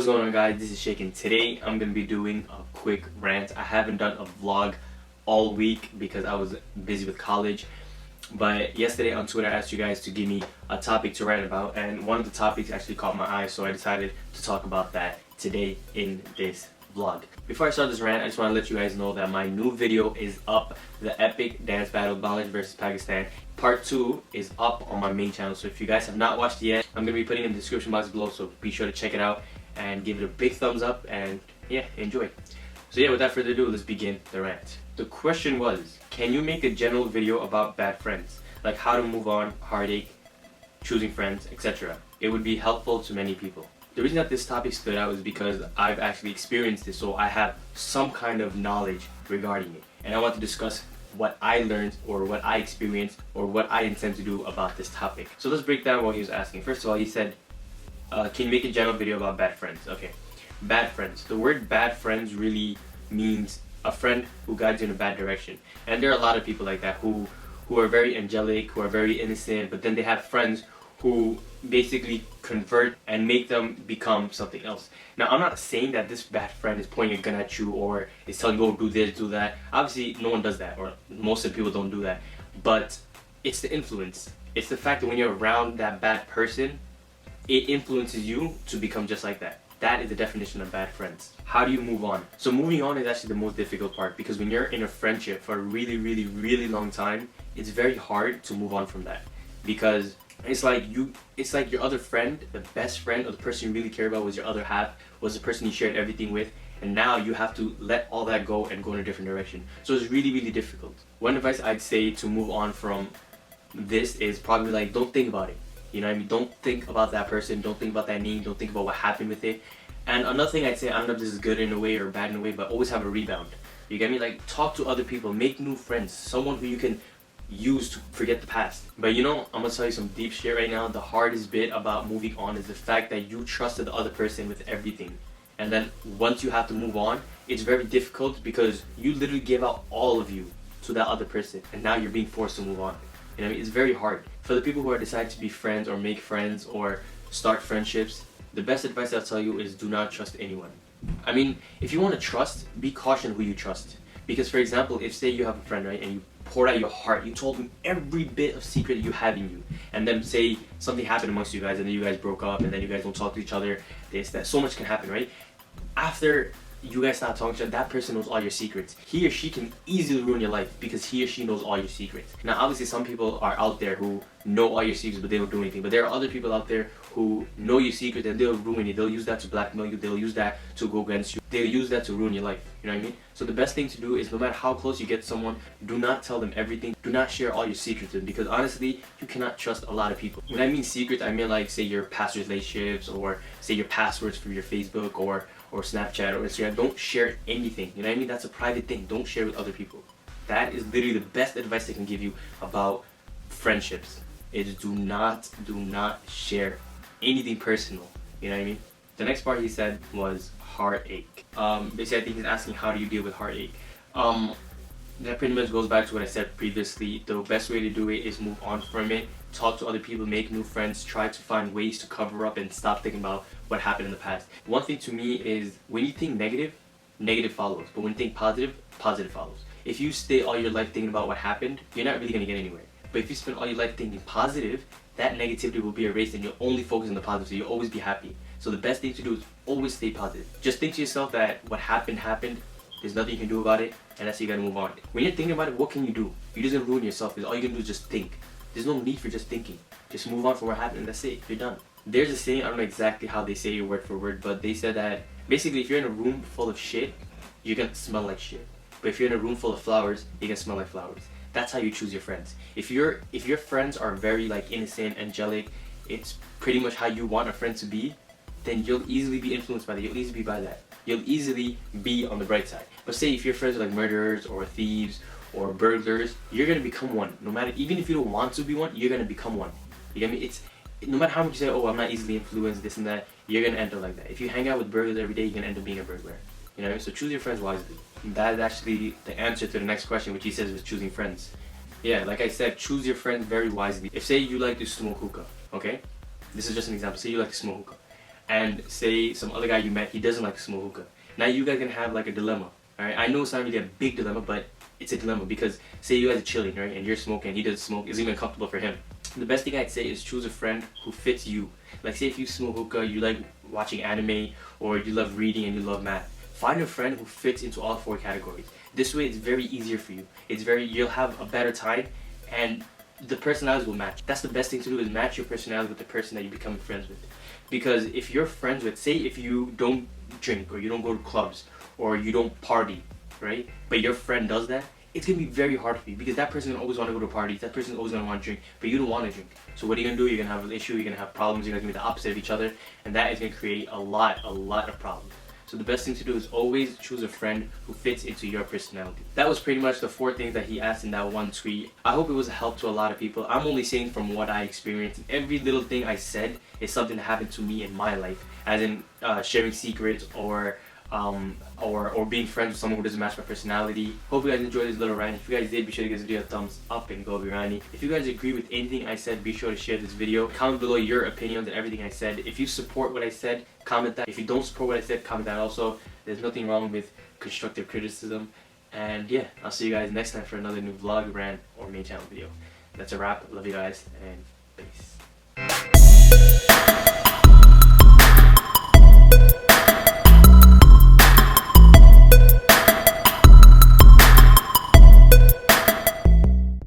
What's going on, guys? This is Sheikh, and today I'm going to be doing a quick rant. I haven't done a vlog all week because I was busy with college, but yesterday on Twitter I asked you guys to give me a topic to write about, and one of the topics actually caught my eye, so I decided to talk about that today in this vlog. Before I start this rant, I just want to let you guys know that my new video is up. The epic dance battle Bangladesh versus Pakistan part 2 is up on my main channel, so if you guys have not watched it yet, I'm going to be putting it in the description box below, so be sure to check it out and give it a big thumbs up, and yeah, enjoy. So yeah, without further ado, let's begin the rant. The question was, can you make a general video about bad friends, like how to move on, heartache, choosing friends, etc.? It would be helpful to many people. The reason that this topic stood out is because I've actually experienced this, so I have some kind of knowledge regarding it, and I want to discuss what I learned or what I experienced or what I intend to do about this topic. So let's break down what he was asking. First of all, he said, can you make a general video about bad friends? Okay, bad friends. The word bad friends really means a friend who guides you in a bad direction. And there are a lot of people like that who are very angelic, who are very innocent, but then they have friends who basically convert and make them become something else. Now, I'm not saying that this bad friend is pointing a gun at you or is telling you, go do this, do that. Obviously, no one does that, or most of the people don't do that. But it's the influence. It's the fact that when you're around that bad person, it influences you to become just like that. That is the definition of bad friends. How do you move on? So moving on is actually the most difficult part, because when you're in a friendship for a really long time, it's very hard to move on from that, because it's like your other friend, the best friend, or the person you really care about was your other half, was the person you shared everything with, and now you have to let all that go and go in a different direction. So it's really difficult. One advice I'd say to move on from this is probably like, don't think about it. You know what I mean? Don't think about that person, don't think about that name, don't think about what happened with it. And another thing I'd say, I don't know if this is good in a way or bad in a way, but always have a rebound. You get me? Like, talk to other people, make new friends, someone who you can use to forget the past. But you know, I'm gonna tell you some deep shit right now. The hardest bit about moving on is the fact that you trusted the other person with everything. And then once you have to move on, it's very difficult because you literally gave out all of you to that other person, and now you're being forced to move on. You know what I mean? It's very hard. For the people who are deciding to be friends or make friends or start friendships, the best advice I'll tell you is do not trust anyone. I mean, if you want to trust, be cautious who you trust. Because for example, if say you have a friend, right, and you poured out your heart, you told him every bit of secret you have in you, and then say something happened amongst you guys, and then you guys broke up, and then you guys don't talk to each other, this, that, so much can happen, right? After you guys start talking to each other, that person knows all your secrets. He or she can easily ruin your life because he or she knows all your secrets. Now, obviously, some people are out there who know all your secrets, but they don't do anything. But there are other people out there who know your secrets and they'll ruin you. They'll use that to blackmail you. They'll use that to go against you. They'll use that to ruin your life. You know what I mean? So the best thing to do is, no matter how close you get to someone, do not tell them everything. Do not share all your secrets with them, because honestly, you cannot trust a lot of people. When I mean secrets, I mean like, say, your past relationships, or say your passwords for your Facebook or Snapchat or Instagram. Don't share anything. You know what I mean? That's a private thing. Don't share with other people. That is literally the best advice I can give you about friendships. Is do not share anything personal. You know what I mean? The next part he said was heartache. Basically, I think he's asking, how do you deal with heartache? That pretty much goes back to what I said previously. The best way to do it is move on from it. Talk to other people, make new friends, try to find ways to cover up and stop thinking about what happened in the past. One thing to me is, when you think negative, negative follows. But when you think positive, positive follows. If you stay all your life thinking about what happened, you're not really going to get anywhere. But if you spend all your life thinking positive, that negativity will be erased and you'll only focus on the positive, so you'll always be happy. So the best thing to do is always stay positive. Just think to yourself that what happened, there's nothing you can do about it, and that's how you gotta move on. When you're thinking about it, what can you do? You're just gonna ruin yourself, because all you can do is just think. There's no need for just thinking. Just move on from what happened, and that's it. You're done. There's a saying, I don't know exactly how they say it word for word, but they said that basically if you're in a room full of shit, you're gonna smell like shit. But if you're in a room full of flowers, you're gonna smell like flowers. That's how you choose your friends. If your friends are very like innocent, angelic, it's pretty much how you want a friend to be, then you'll easily be influenced by that. You'll easily be by that. You'll easily be on the bright side. But say if your friends are like murderers or thieves or burglars, you're gonna become one. No matter, even if you don't want to be one, you're gonna become one. You get me? It's no matter how much you say, oh, I'm not easily influenced, this and that, you're gonna end up like that. If you hang out with burglars every day, you're gonna end up being a burglar. You know what I mean? So choose your friends wisely. That is actually the answer to the next question, which he says was choosing friends. Yeah, like I said, choose your friends very wisely. If say you like to smoke hookah, okay? This is just an example. Say you like to smoke hookah, and say some other guy you met, he doesn't like to smoke hookah. Now you guys gonna have like a dilemma. Alright, I know it's not really a big dilemma, but it's a dilemma because say you guys are chilling, right, and you're smoking and he doesn't smoke, it's even comfortable for him. The best thing I'd say is choose a friend who fits you. Like say if you smoke hookah, you like watching anime, or you love reading and you love math. Find a friend who fits into all 4 categories. This way it's very easier for you. You'll have a better time, and the personalities will match. That's the best thing to do, is match your personality with the person that you become friends with. Because if you're friends with, say if you don't drink, or you don't go to clubs, or you don't party, right? But your friend does that, it's gonna be very hard for you because that person always want to go to parties, that person always gonna want to drink, but you don't want to drink. So what are you gonna do? You're gonna have an issue, you're gonna have problems, you're gonna be the opposite of each other, and that is gonna create a lot of problems. So the best thing to do is always choose a friend who fits into your personality. That was pretty much the 4 things that he asked in that one tweet. I hope it was a help to a lot of people. I'm only saying from what I experienced. Every little thing I said is something that happened to me in my life, as in sharing secrets or being friends with someone who doesn't match my personality. Hope you guys enjoyed this little rant. If you guys did, be sure to give this video a thumbs up and go Birani. If you guys agree with anything I said, be sure to share this video. Comment below your opinions on everything I said. If you support what I said, comment that. If you don't support what I said, comment that also. There's nothing wrong with constructive criticism. And yeah, I'll see you guys next time for another new vlog, rant, or main channel video. That's a wrap. Love you guys, and peace.